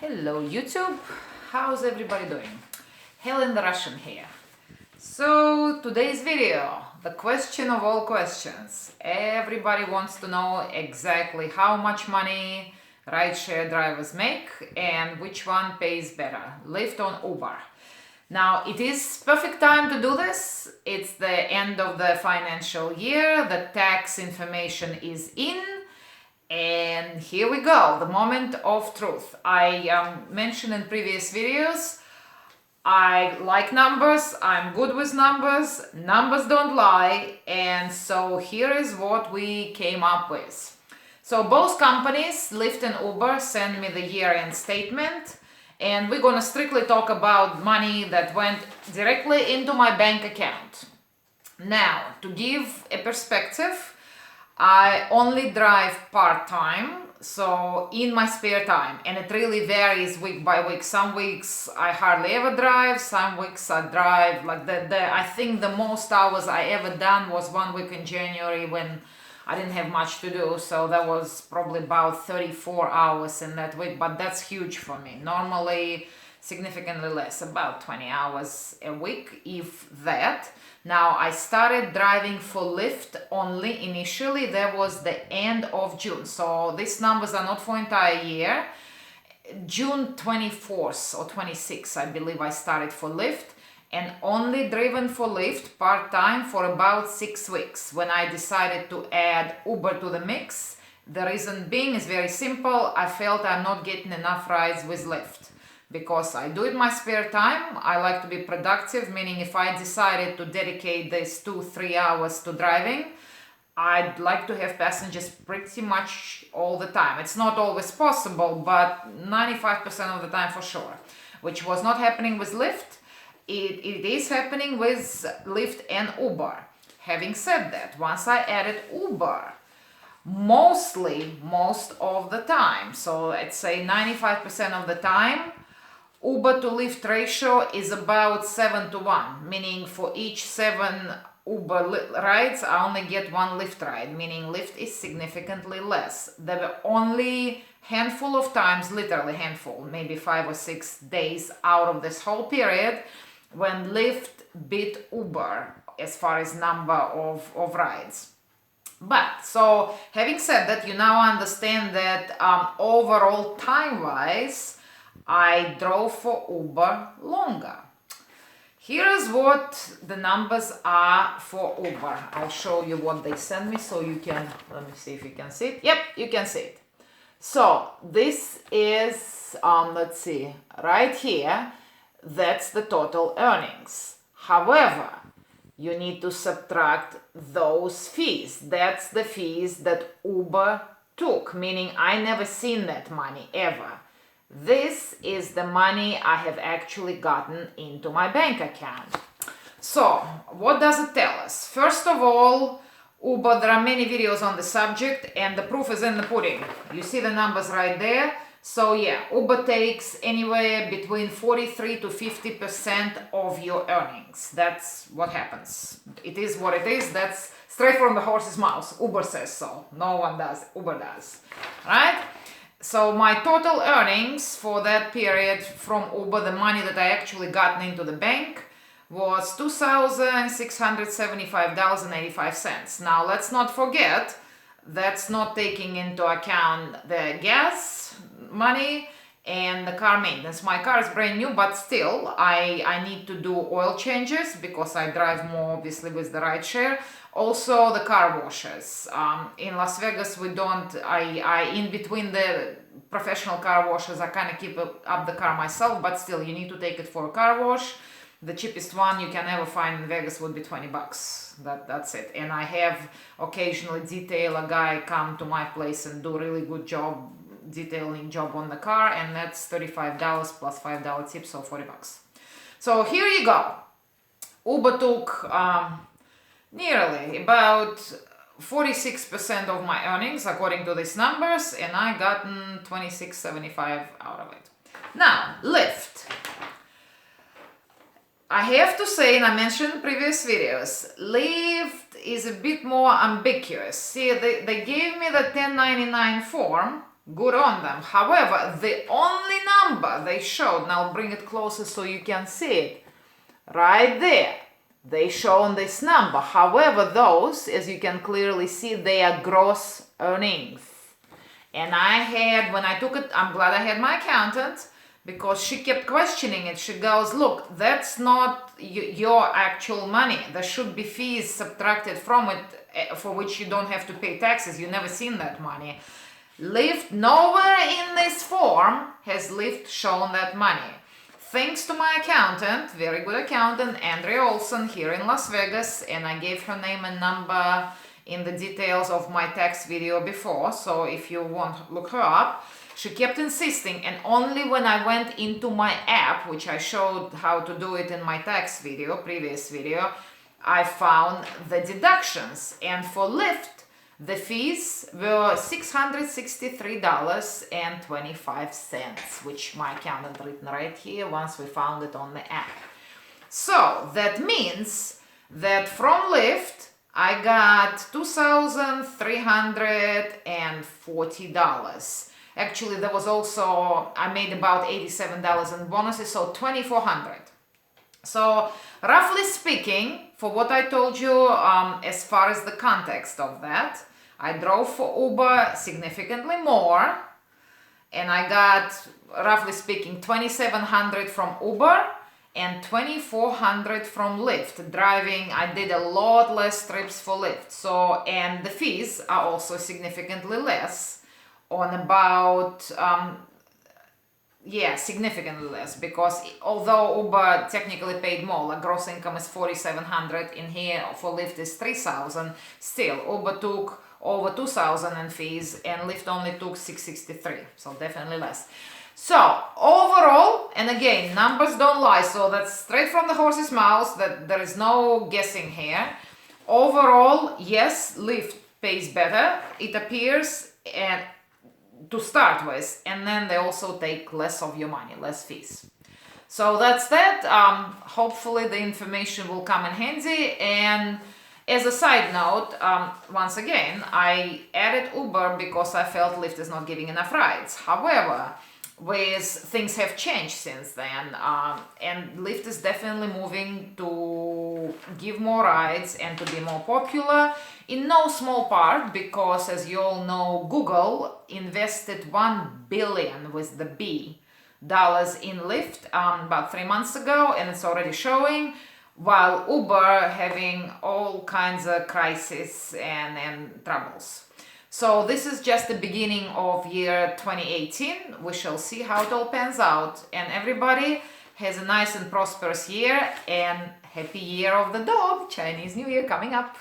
Hello YouTube, how's everybody doing? Helen the Russian here. So today's video, the question of all questions. Everybody wants to know exactly how much money rideshare drivers make and which one pays better, Lyft or Uber. Now it is perfect time to do this. It's the end of the financial year, the tax information is in. And here we go, the moment of truth. I mentioned in previous videos, I like numbers, I'm good with numbers, numbers don't lie, and so here is what we came up with. So both companies, Lyft and Uber, send me the year-end statement, and we're gonna strictly talk about money that went directly into my bank account. Now, to give a perspective, I only drive part-time, so in my spare time, and it really varies week by week. Some weeks I hardly ever drive, some weeks I drive like I think the most hours I ever done was 1 week in January when I didn't have much to do, so that was probably about 34 hours in that week, but that's huge for me. Normally significantly less, about 20 hours a week, if that. Now, I started driving for Lyft only initially. That was the end of June. So these numbers are not for entire year. June 24th or 26th, I believe I started for Lyft, and only driven for Lyft part-time for about 6 weeks when I decided to add Uber to the mix. The reason being is very simple. I felt I'm not getting enough rides with Lyft. Because I do it in my spare time, I like to be productive, meaning if I decided to dedicate these 2-3 hours to driving, I'd like to have passengers pretty much all the time. It's not always possible, but 95% of the time for sure, which was not happening with Lyft. It is happening with Lyft and Uber. Having said that, once I added Uber, most of the time, so I'd say 95% of the time, Uber to Lyft ratio is about 7-to-1, meaning for each 7 Uber rides, I only get 1 Lyft ride, meaning Lyft is significantly less. There were only handful of times, literally handful, maybe 5 or 6 days out of this whole period when Lyft beat Uber as far as number of rides. But, so having said that, you now understand that overall time-wise, I drove for Uber longer. Here is what the numbers are for Uber. I'll show you what they sent me so you can, let me see if you can see it. Yep, you can see it. So this is, let's see, right here, that's the total earnings. However, you need to subtract those fees. That's the fees that Uber took, meaning I never seen that money ever. This is the money I have actually gotten into my bank account. So, what does it tell us? First of all, Uber, there are many videos on the subject and the proof is in the pudding. You see the numbers right there. So yeah, Uber takes anywhere between 43 to 50% of your earnings. That's what happens. It is what it is. That's straight from the horse's mouth. Uber says so. No one does. Uber does. Right? So my total earnings for that period from Uber, the money that I actually gotten into the bank, was $2,675.85. Now let's not forget, that's not taking into account the gas money and the car maintenance. My car is brand new, but still I need to do oil changes because I drive more obviously with the rideshare. Also the car washes. In Las Vegas we don't, in between the professional car washes I kind of keep up the car myself, but still you need to take it for a car wash. The cheapest one you can ever find in Vegas would be $20. That's it. And I have occasionally detail a guy come to my place and do really good job, detailing job on the car, and that's $35 plus $5 tip, so $40. So here you go. Uber took nearly about 46% of my earnings according to these numbers, and I gotten $26.75 out of it. Now, Lyft. I have to say, and I mentioned in previous videos, Lyft is a bit more ambiguous. See, they gave me the 1099 form Good on them. However, the only number they showed, now I'll bring it closer so you can see it, right there. They shown this number. However, those, as you can clearly see, they are gross earnings. And I had, when I took it, I'm glad I had my accountant, because she kept questioning it. She goes, look, that's not your actual money. There should be fees subtracted from it for which you don't have to pay taxes. You've never seen that money. Lyft, nowhere in this form has Lyft shown that money. Thanks to my accountant, very good accountant, Andrea Olson here in Las Vegas, and I gave her name and number in the details of my tax video before, so if you want, look her up. She kept insisting, and only when I went into my app, which I showed how to do it in my tax video, previous video, I found the deductions. And for Lyft, the fees were $663.25, which my accountant written right here once we found it on the app. So that means that from Lyft, I got $2,340. Actually, there was also, I made about $87 in bonuses, so $2,400. So roughly speaking, for what I told you, as far as the context of that, I drove for Uber significantly more, and I got, roughly speaking, $2,700 from Uber and $2,400 from Lyft. Driving, I did a lot less trips for Lyft. So, and the fees are also significantly less, on about, significantly less, because although Uber technically paid more, like gross income is $4,700, in here for Lyft is $3,000, still Uber took over $2,000 in fees and Lyft only took $663, so definitely less. So overall, and again, numbers don't lie, so that's straight from the horse's mouth, that there is no guessing here. Overall, yes, Lyft pays better, it appears, and to start with, and then they also take less of your money, less fees. So that's that. Hopefully the information will come in handy. And as a side note, once again, I added Uber because I felt Lyft is not giving enough rides. However, things have changed since then, and Lyft is definitely moving to give more rides and to be more popular, in no small part because, as you all know, Google invested $1 billion with the B dollars in Lyft about 3 months ago, and it's already showing, while Uber having all kinds of crises and troubles. So this is just the beginning of year 2018. We shall see how it all pans out. And everybody has a nice and prosperous year, and happy year of the dog, Chinese New Year coming up.